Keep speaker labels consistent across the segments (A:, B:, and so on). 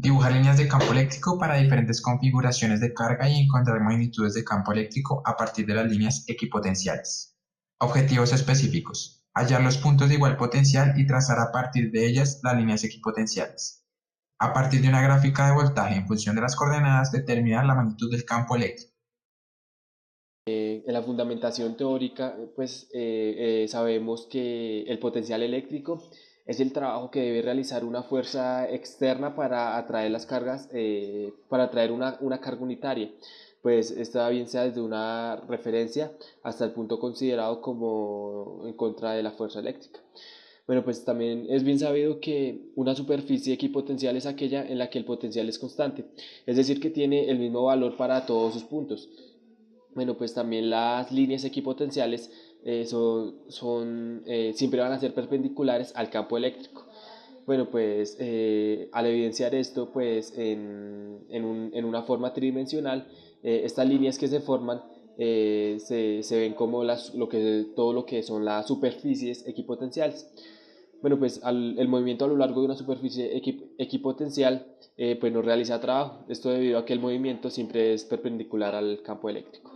A: Dibujar líneas de campo eléctrico para diferentes configuraciones de carga y encontrar magnitudes de campo eléctrico a partir de las líneas equipotenciales. Objetivos específicos. Hallar los puntos de igual potencial y trazar a partir de ellas las líneas equipotenciales. A partir de una gráfica de voltaje en función de las coordenadas, determinar la magnitud del campo eléctrico.
B: En la fundamentación teórica, sabemos que el potencial eléctrico es el trabajo que debe realizar una fuerza externa para atraer las cargas, para atraer una carga unitaria. Pues esta bien sea desde una referencia hasta el punto considerado como en contra de la fuerza eléctrica. Bueno, pues también es bien sabido que una superficie equipotencial es aquella en la que el potencial es constante, es decir, que tiene el mismo valor para todos sus puntos. Bueno, pues también las líneas equipotenciales siempre van a ser perpendiculares al campo eléctrico. Bueno, pues al evidenciar esto, pues en una forma tridimensional, estas líneas que se forman se ven como todo lo que son las superficies equipotenciales. Bueno, pues el movimiento a lo largo de una superficie equipotencial pues no realiza trabajo. Esto debido a que el movimiento siempre es perpendicular al campo eléctrico.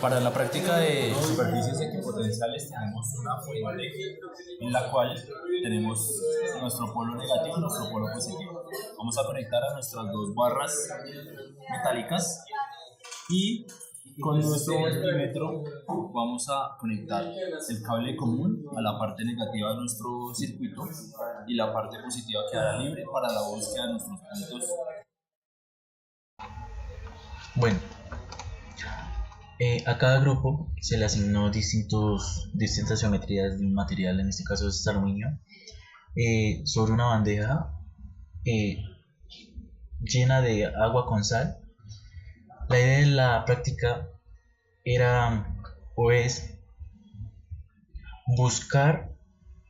C: Para la práctica de superficies equipotenciales tenemos una fuente en la cual tenemos nuestro polo negativo y nuestro polo positivo. Vamos a conectar a nuestras dos barras metálicas y con nuestro voltímetro vamos a conectar el cable común a la parte negativa de nuestro circuito y la parte positiva quedará libre para la búsqueda de nuestros puntos.
D: Bueno, a cada grupo se le asignó distintas geometrías de un material, en este caso es aluminio, sobre una bandeja eh, llena de agua con sal. La idea de la práctica era o es buscar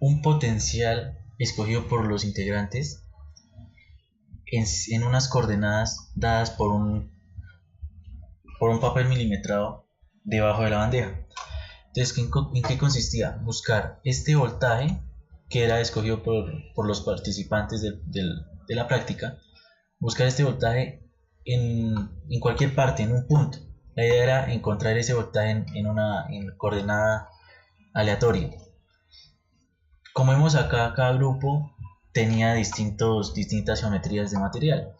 D: un potencial escogido por los integrantes en unas coordenadas dadas por un papel milimetrado debajo de la bandeja. Entonces, ¿en qué consistía? Buscar este voltaje que era escogido por los participantes de la práctica, buscar este voltaje en cualquier parte, en un punto. La idea era encontrar ese voltaje en una coordenada aleatoria. Como vemos acá, cada grupo tenía distintas geometrías de material.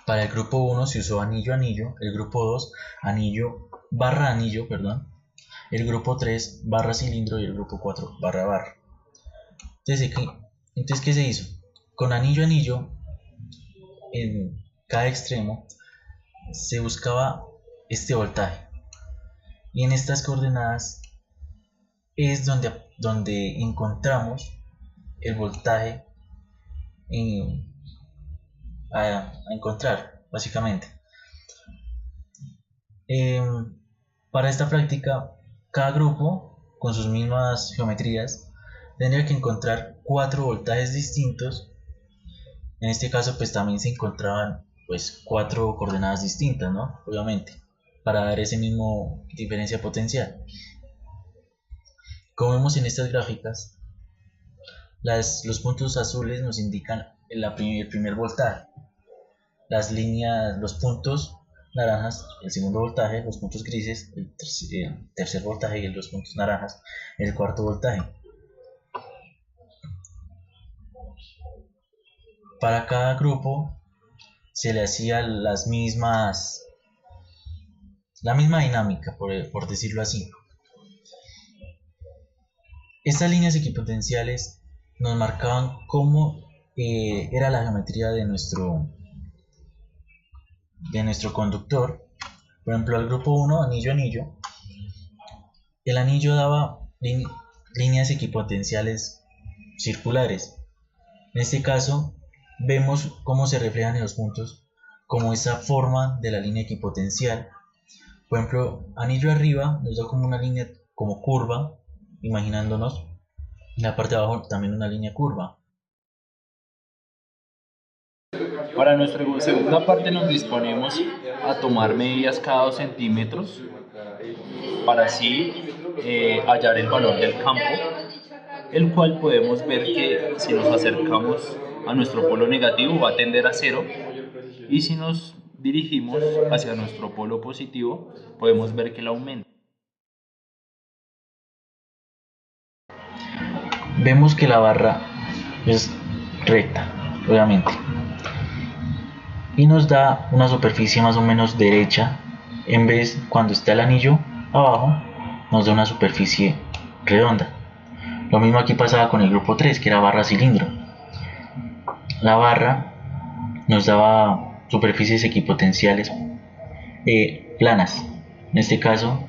D: Para el grupo 1 se usó anillo-anillo, el grupo 2 anillo-anillo, perdón, el grupo 3 barra cilindro y el grupo 4 barra. Entonces, ¿qué se hizo? Con anillo-anillo, en cada extremo, se buscaba este voltaje. Y en estas coordenadas es donde encontramos el voltaje a encontrar, básicamente. Para esta práctica, cada grupo, con sus mismas geometrías, tendría que encontrar 4 voltajes distintos. En este caso, pues también se encontraban pues 4 coordenadas distintas, ¿no? Obviamente, para dar ese mismo diferencia potencial. Como vemos en estas gráficas, los puntos azules nos indican el primer voltaje, los puntos naranjas, el segundo voltaje, los puntos grises, el tercer voltaje y los puntos naranjas, el cuarto voltaje. Para cada grupo se le hacía la misma dinámica, por decirlo así. Estas líneas equipotenciales nos marcaban cómo era la geometría de nuestro conductor. Por ejemplo, al grupo 1, anillo-anillo, el anillo daba líneas equipotenciales circulares. En este caso, vemos cómo se reflejan en los puntos como esa forma de la línea equipotencial. Por ejemplo, anillo arriba nos da como una línea como curva, imaginándonos en la parte de abajo también una línea curva.
C: Para nuestra segunda parte nos disponemos a tomar medidas cada 2 centímetros para así hallar el valor del campo el cual podemos ver que si nos acercamos a nuestro polo negativo va a tender a cero, y si nos dirigimos hacia nuestro polo positivo podemos ver que él aumenta.
D: Vemos que la barra es recta, obviamente, y nos da una superficie más o menos derecha. En vez, cuando está el anillo abajo, nos da una superficie redonda. Lo mismo aquí pasaba con el grupo 3, que era barra cilindro. La barra nos daba superficies equipotenciales planas. En este caso,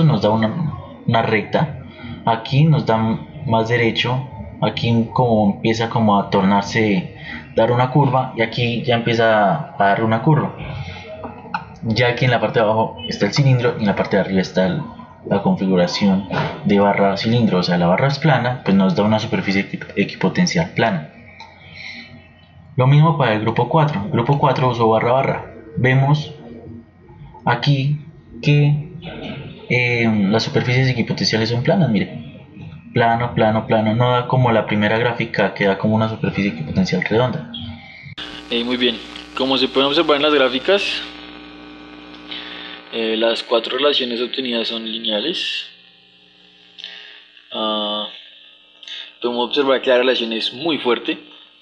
D: nos da una recta. Aquí nos da más derecho. Aquí como empieza como a tornarse, dar una curva, y aquí ya empieza a dar una curva. Ya que en la parte de abajo está el cilindro y en la parte de arriba está la configuración de barra cilindro. O sea, la barra es plana, pues nos da una superficie equipotencial plana. Lo mismo para el grupo 4. El grupo 4 usó barra. Vemos aquí que las superficies equipotenciales son planas, mire. Plano, plano, plano. No da como la primera gráfica, que da como una superficie equipotencial redonda.
E: Muy bien, como se pueden observar en las gráficas, las 4 relaciones obtenidas son lineales. Podemos observar que la relación es muy fuerte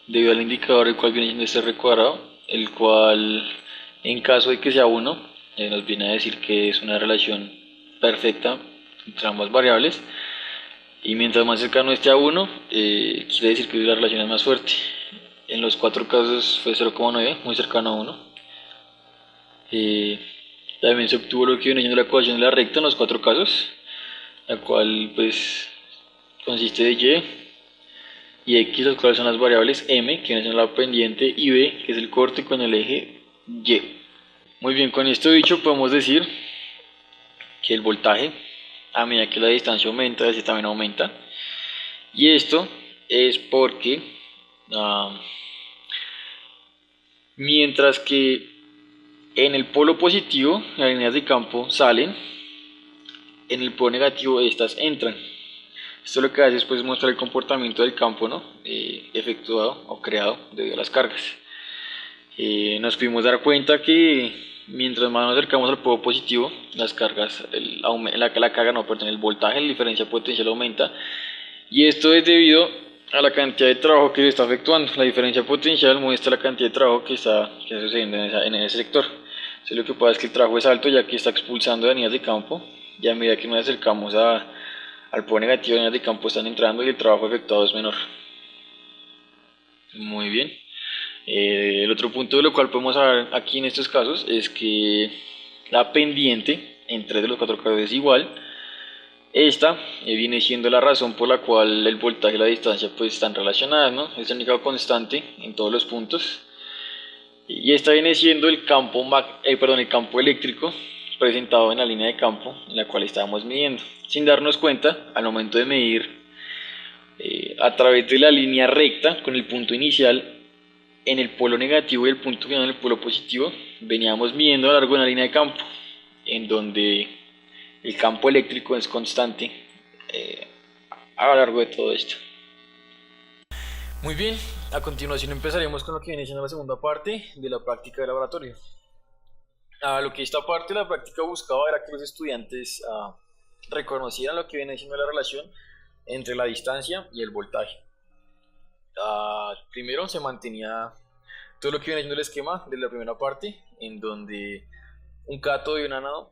E: debido al indicador, el cual viene siendo este R cuadrado, el cual en caso de que sea 1 nos viene a decir que es una relación perfecta entre ambas variables, y mientras más cercano esté a 1 quiere decir que la relación es más fuerte. En los 4 casos fue 0,9, muy cercano a 1. También se obtuvo lo que viene siendo la ecuación de la recta en los 4 casos, la cual pues consiste de y x, las cuales son las variables m, que viene siendo la pendiente, y b, que es el corte con el eje y. Muy bien, con esto dicho podemos decir que el voltaje, a medida que la distancia aumenta, ese también aumenta, y esto es porque mientras que en el polo positivo las líneas de campo salen, en el polo negativo estas entran. Esto lo que hace es pues mostrar el comportamiento del campo, ¿no? Efectuado o creado debido a las cargas. Nos pudimos dar cuenta que mientras más nos acercamos al polo positivo, las cargas, el voltaje, la diferencia potencial aumenta, y esto es debido a la cantidad de trabajo que se está efectuando. La diferencia potencial muestra la cantidad de trabajo que está sucediendo en ese sector. Entonces, lo que pasa es que el trabajo es alto, ya que está expulsando líneas de campo, y a medida que nos acercamos al polo negativo, líneas de campo están entrando y el trabajo efectuado es menor. Muy bien. El otro punto de lo cual podemos hablar aquí en estos casos es que la pendiente en 3 de los 4 casos es igual. Esta viene siendo la razón por la cual el voltaje y la distancia pues están relacionadas, ¿no? Es la única constante en todos los puntos. Y esta viene siendo el campo eléctrico presentado en la línea de campo en la cual estábamos midiendo. Sin darnos cuenta, al momento de medir a través de la línea recta con el punto inicial en el polo negativo y el punto final en el polo positivo, veníamos midiendo a lo largo de una línea de campo en donde el campo eléctrico es constante a lo largo de todo esto. Muy bien, a continuación empezaremos con lo que viene siendo la segunda parte de la práctica de laboratorio. Lo que esta parte de la práctica buscaba era que los estudiantes reconocieran lo que viene siendo la relación entre la distancia y el voltaje. Primero se mantenía todo lo que viene siendo el esquema de la primera parte, en donde un cátodo y un ánodo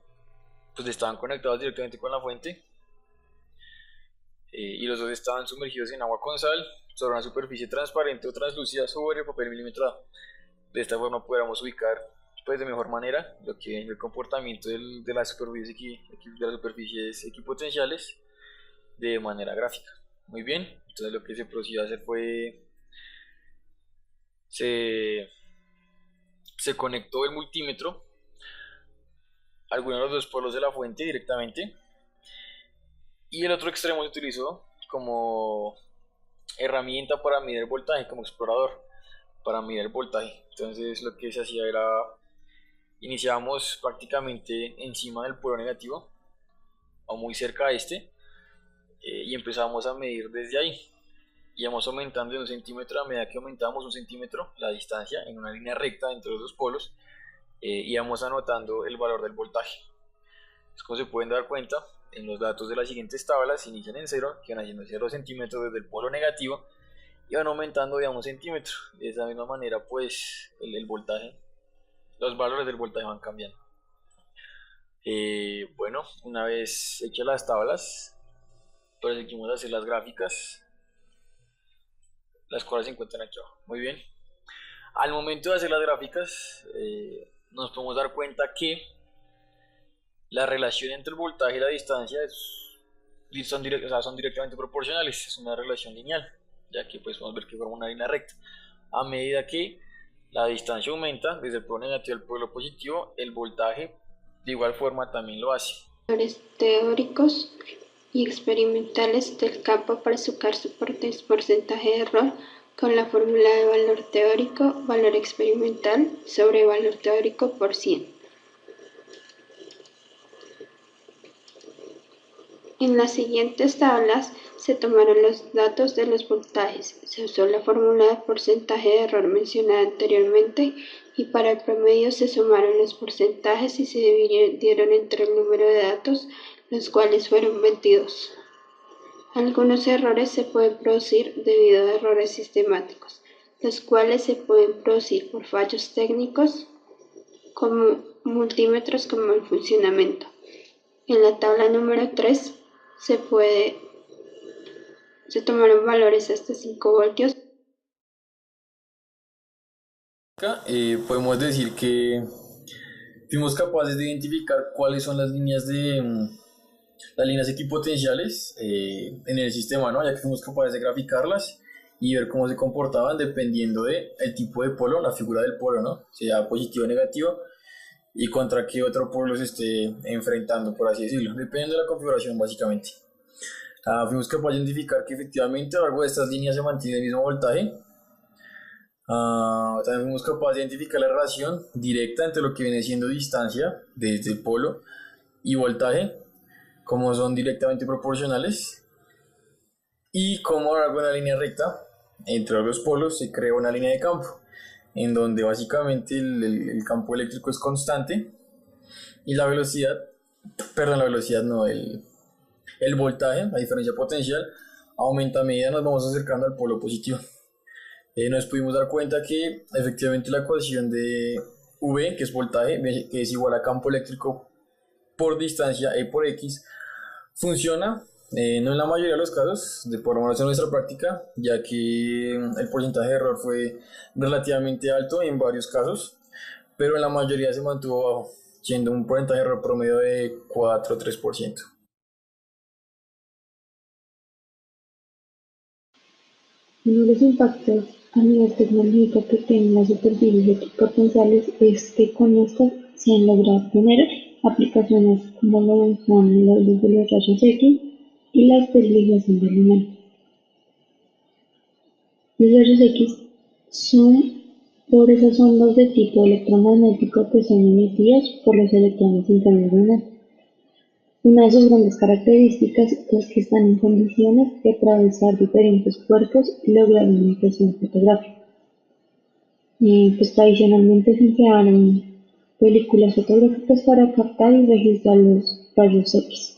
E: pues estaban conectados directamente con la fuente, y los dos estaban sumergidos en agua con sal sobre una superficie transparente o translúcida sobre el papel milimetrado. De esta forma podríamos ubicar pues de mejor manera lo que es el comportamiento de las superficies equipotenciales de manera gráfica. Muy bien, entonces lo que se procedió a hacer fue se conectó el multímetro a alguno de los dos polos de la fuente directamente, y el otro extremo se utilizó como herramienta para medir el voltaje, como explorador para medir el voltaje. Entonces lo que se hacía era, iniciábamos prácticamente encima del polo negativo o muy cerca a este, y empezamos a medir desde ahí. Íbamos aumentando en 1 centímetro a medida que aumentábamos 1 centímetro la distancia en una línea recta entre los dos polos, íbamos anotando el valor del voltaje. Como se pueden dar cuenta, en los datos de las siguientes tablas inician en 0, que van haciendo 0 centímetros desde el polo negativo y van aumentando de a 1 centímetro. De esa misma manera, pues el voltaje, los valores del voltaje van cambiando. Bueno, una vez hechas las tablas, proseguimos a hacer las gráficas, las cuales se encuentran aquí abajo. Muy bien. Al momento de hacer las gráficas, nos podemos dar cuenta que la relación entre el voltaje y la distancia son directamente proporcionales, es una relación lineal, ya que pues podemos ver que forma una línea recta. A medida que la distancia aumenta desde el polo negativo al polo positivo, el voltaje de igual forma también lo hace.
F: Valores teóricos y experimentales del campo para sacar su porcentaje de error con la fórmula de valor teórico, valor experimental sobre valor teórico por 100. En las siguientes tablas se tomaron los datos de los voltajes, se usó la fórmula de porcentaje de error mencionada anteriormente y para el promedio se sumaron los porcentajes y se dividieron entre el número de datos, los cuales fueron 22. Algunos errores se pueden producir debido a errores sistemáticos, los cuales se pueden producir por fallos técnicos como multímetros como el funcionamiento. En la tabla número 3 se tomaron valores hasta 5 voltios.
E: Podemos decir que fuimos capaces de identificar cuáles son las líneas equipotenciales en el sistema, ¿no? Ya que fuimos capaces de graficarlas y ver cómo se comportaban dependiendo del tipo de polo, la figura del polo, ¿no? Sea positivo o negativo, y contra qué otro polo se esté enfrentando, por así decirlo, dependiendo de la configuración básicamente. Fuimos capaces de identificar que efectivamente a lo largo de estas líneas se mantiene el mismo voltaje. También fuimos capaces de identificar la relación directa entre lo que viene siendo distancia desde el polo y voltaje, como son directamente proporcionales, y como a lo largo de una línea recta entre los polos se crea una línea de campo en donde básicamente el campo eléctrico es constante y el voltaje, a diferencia potencial, aumenta a medida nos vamos acercando al polo positivo. Nos pudimos dar cuenta que efectivamente la ecuación de V, que es voltaje, que es igual a campo eléctrico por distancia E por X, funciona, no en la mayoría de los casos, por lo menos en nuestra práctica, ya que el porcentaje de error fue relativamente alto en varios casos, pero en la mayoría se mantuvo bajo, siendo un porcentaje de error promedio de 4 o 3%.
G: Uno de los impactos a nivel tecnológico que tienen las superficies equipotenciales es que con estas se han logrado tener aplicaciones como lo son las de los rayos X y la esterilización de alimentos. Los rayos X son por esas ondas de tipo electromagnético que son emitidas por los electrones internos de un átomo. Una de sus grandes características es que están en condiciones de atravesar diferentes cuerpos y lograr una impresión fotográfica. Tradicionalmente se emplearon películas fotográficas para captar y registrar los rayos X.